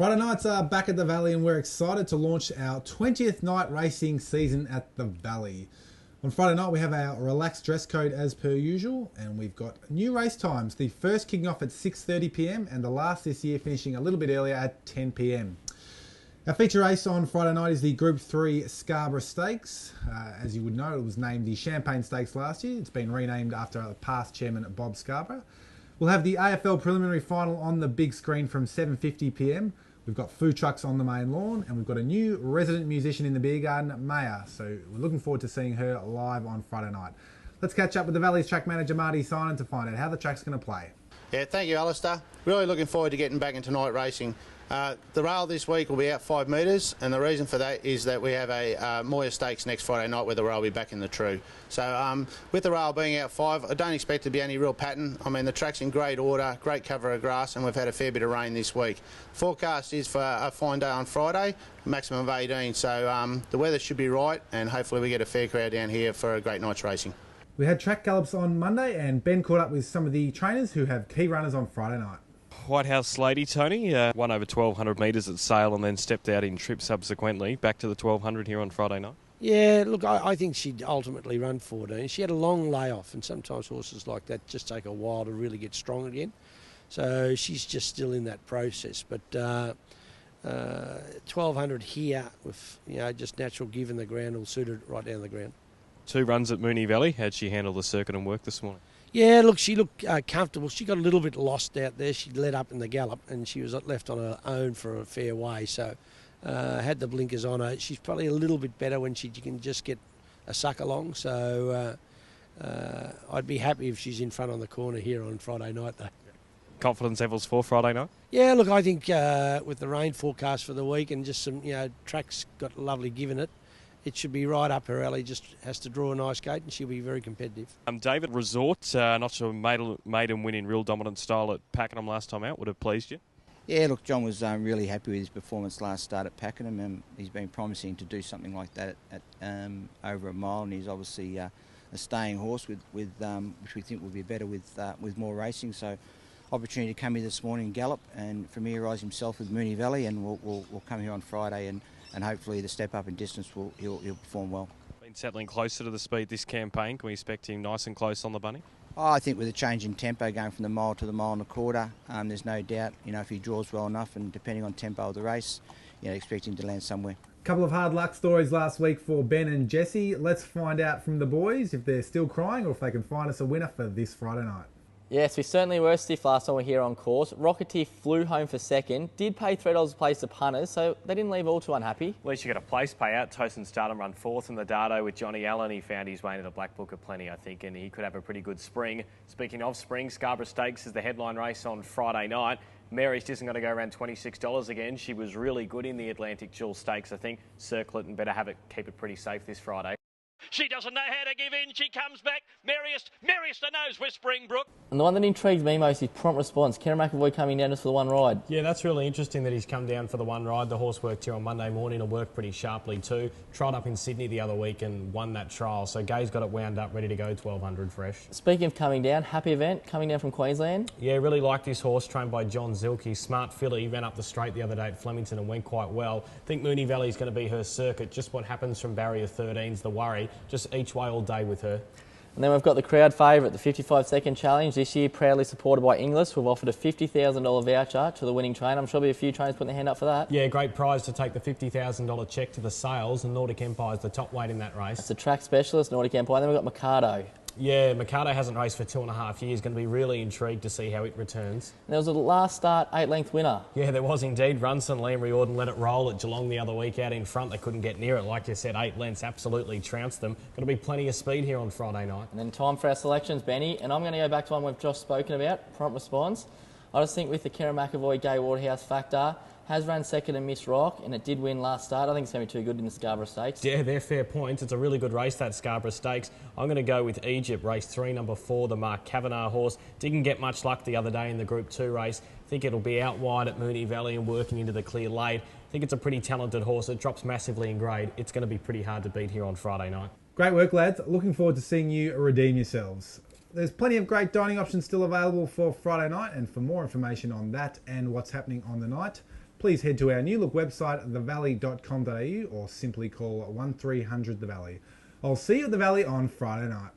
Friday nights are back at the Valley and we're excited to launch our 20th night racing season at the Valley. On Friday night we have our relaxed dress code as per usual, and we've got new race times. The first kicking off at 6:30 p.m. and the last this year finishing a little bit earlier at 10 p.m. Our feature race on Friday night is the Group 3 Scarborough Stakes. As you would know, it was named the Champagne Stakes last year. It's been renamed after past chairman Bob Scarborough. We'll have the AFL preliminary final on the big screen from 7:50 p.m. We've got food trucks on the main lawn, and we've got a new resident musician in the beer garden, Maya. So we're looking forward to seeing her live on Friday night. Let's catch up with the Valley's track manager, Marty, Synan, to find out how the track's going to play. Yeah, thank you, Alistair. Really looking forward to getting back into night racing. The rail this week will be out 5 metres, and the reason for that is that we have a Moya Stakes next Friday night where the rail will be back in the true. So with the rail being out 5, I don't expect to be any real pattern. I mean, the track's in great order, great cover of grass, and we've had a fair bit of rain this week. Forecast is for a fine day on Friday, maximum of 18, so the weather should be right, and hopefully we get a fair crowd down here for a great night's racing. We had track gallops on Monday, and Ben caught up with some of the trainers who have key runners on Friday night. White House Lady, Tony, won over 1,200 metres at Sale and then stepped out in trip subsequently. Back to the 1,200 here on Friday night. Yeah, look, I think she'd ultimately run 14. She had a long layoff, and sometimes horses like that just take a while to really get strong again. So she's just still in that process. But 1,200 here with just natural give in the ground will suit her right down the ground. 2 runs at Moonee Valley. How'd she handle the circuit and work this morning? Yeah, look, she looked comfortable. She got a little bit lost out there. She let up in the gallop, and she was left on her own for a fair way. So had the blinkers on her. She's probably a little bit better when she can just get a suck along. So I'd be happy if she's in front on the corner here on Friday night, though. Confidence levels for Friday night? Yeah, look, I think with the rain forecast for the week and just some, tracks got lovely give in it, it should be right up her alley. Just has to draw a nice gate and she'll be very competitive. David, Resort, not sure maiden win in real dominant style at Pakenham last time out. Would have pleased you? Yeah, look, John was really happy with his performance last start at Pakenham, and he's been promising to do something like that at over a mile, and he's obviously a staying horse with which we think will be better with more racing. So opportunity to come here this morning and gallop and familiarise himself with Moonee Valley, and we'll come here on Friday and hopefully the step up in distance he'll perform well. Been settling closer to the speed this campaign. Can we expect him nice and close on the bunny? Oh, I think with a change in tempo going from the mile to the mile and a quarter, there's no doubt, if he draws well enough and depending on tempo of the race, expect him to land somewhere. A couple of hard luck stories last week for Ben and Jesse. Let's find out from the boys if they're still crying or if they can find us a winner for this Friday night. Yes, we certainly were stiff last time we were here on course. Rocketeer flew home for second, did pay $3 a place to punters, so they didn't leave all too unhappy. At least you got a place payout. Toast and Stardom run 4th in the Dardo with Johnny Allen. He found his way into the Black Book of Plenty, I think, and he could have a pretty good spring. Speaking of spring, Scarborough Stakes is the headline race on Friday night. Merriest isn't going to go around $26 again. She was really good in the Atlantic Jewel Stakes, I think. Circle it and better keep it pretty safe this Friday. She doesn't know how to give in. She comes back. Merriest a nose, Whispering Brook. And the one that intrigues me most is Prompt Response. Kieran McAvoy coming down just for the one ride. Yeah, that's really interesting that he's come down for the one ride. The horse worked here on Monday morning and worked pretty sharply too. Trialled up in Sydney the other week and won that trial. So Gay's got it wound up, ready to go 1,200 fresh. Speaking of coming down, happy event coming down from Queensland. Yeah, really like this horse, trained by John Zilke. Smart filly, ran up the straight the other day at Flemington and went quite well. I think Moonee Valley is going to be her circuit. Just what happens from barrier 13's the worry. Just each way all day with her. And then we've got the crowd favourite, the 55-second challenge. This year, proudly supported by Inglis. We've offered a $50,000 voucher to the winning trainer. I'm sure there'll be a few trainers putting their hand up for that. Yeah, great prize to take the $50,000 cheque to the sales, and Nordic Empire's the top weight in that race. It's a track specialist, Nordic Empire. Then we've got Mikado. Yeah, Mikado hasn't raced for 2.5 years. Going to be really intrigued to see how it returns. And there was a last start 8-length winner. Yeah, there was indeed. Runson, Liam Riordan let it roll at Geelong the other week out in front. They couldn't get near it. Like you said, 8 lengths absolutely trounced them. Going to be plenty of speed here on Friday night. And then time for our selections, Benny. And I'm going to go back to one we've just spoken about, Prompt Response. I just think with the Kieran McAvoy, Gay Waterhouse factor, has run second in Miss Rock, and it did win last start. I think it's going to be too good in the Scarborough Stakes. Yeah, they're fair points. It's a really good race, that Scarborough Stakes. I'm going to go with Egypt, race 3, number 4, the Mark Kavanagh horse. Didn't get much luck the other day in the Group 2 race. I think it'll be out wide at Moonee Valley and working into the clear late. I think it's a pretty talented horse. It drops massively in grade. It's going to be pretty hard to beat here on Friday night. Great work, lads. Looking forward to seeing you redeem yourselves. There's plenty of great dining options still available for Friday night, and for more information on that and what's happening on the night, please head to our new look website, thevalley.com.au, or simply call 1300 The Valley. I'll see you at the Valley on Friday night.